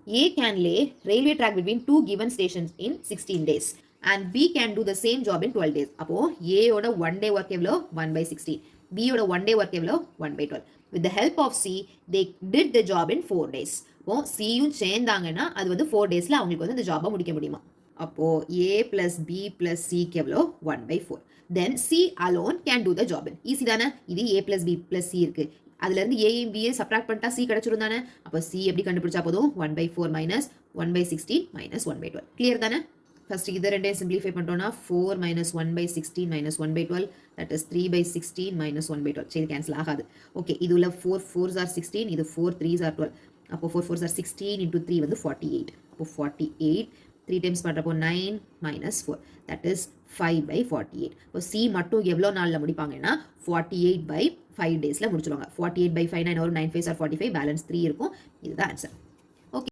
A can lay railway track between two given stations in 16 days and B can do the same job in 12 days. அப்போ A ஓட 1 day work எவ்வளோ 1/16, B ஓட 1 day work எவ்வளோ 1/12. With the help of C, they did the job in 4 days. அப்போ Cயும் சேர்ந்தாங்கன்னா அது வந்து 4 daysல அவங்களுக்கு வந்து இந்த ஜாபை முடிக்க முடியுமா? அப்போ A plus B plus C எவ்வளோ 1/4. Then C alone can do the job. Easy தானே? இது A plus B plus C இருக்கு. அதுலேருந்து ஏயும் பியும் சப்ராக்ட் பண்ணிட்டா சி கிடச்சிரும் தானே? அப்போ சி எப்படி கண்டுபிடிச்சா போதும் 1/4 மைனஸ் 1/16 மைனஸ் 1/12. கிளியர் தானே? ஃபர்ஸ்ட் இது ரெண்டையும் சிம்பிளிஃபை பண்ணிட்டோம்னா 4 minus 1/16 minus 1/12, that is 3/16 minus 1/12. சரி, கேன்சல் ஆகாது. ஓகே, இது உள்ள 4 4s are 16, இது 4 3s are 12. அப்போ 4 4s are 16 into 3 வந்து 48. அப்போ 48 3 டைம்ஸ் பண்ணுறப்போ 9 மைனஸ் 4, தட் இஸ் 5/48. இப்போ சி மட்டும் எவ்வளோ நாளில் முடிப்பாங்கன்னா 48/5 டேஸில் முடிச்சிடுவாங்க. 48/5 9 வரும், 9 5 are 45, பேலன்ஸ் 3 இருக்கும். இதுதான் ஆன்சர்.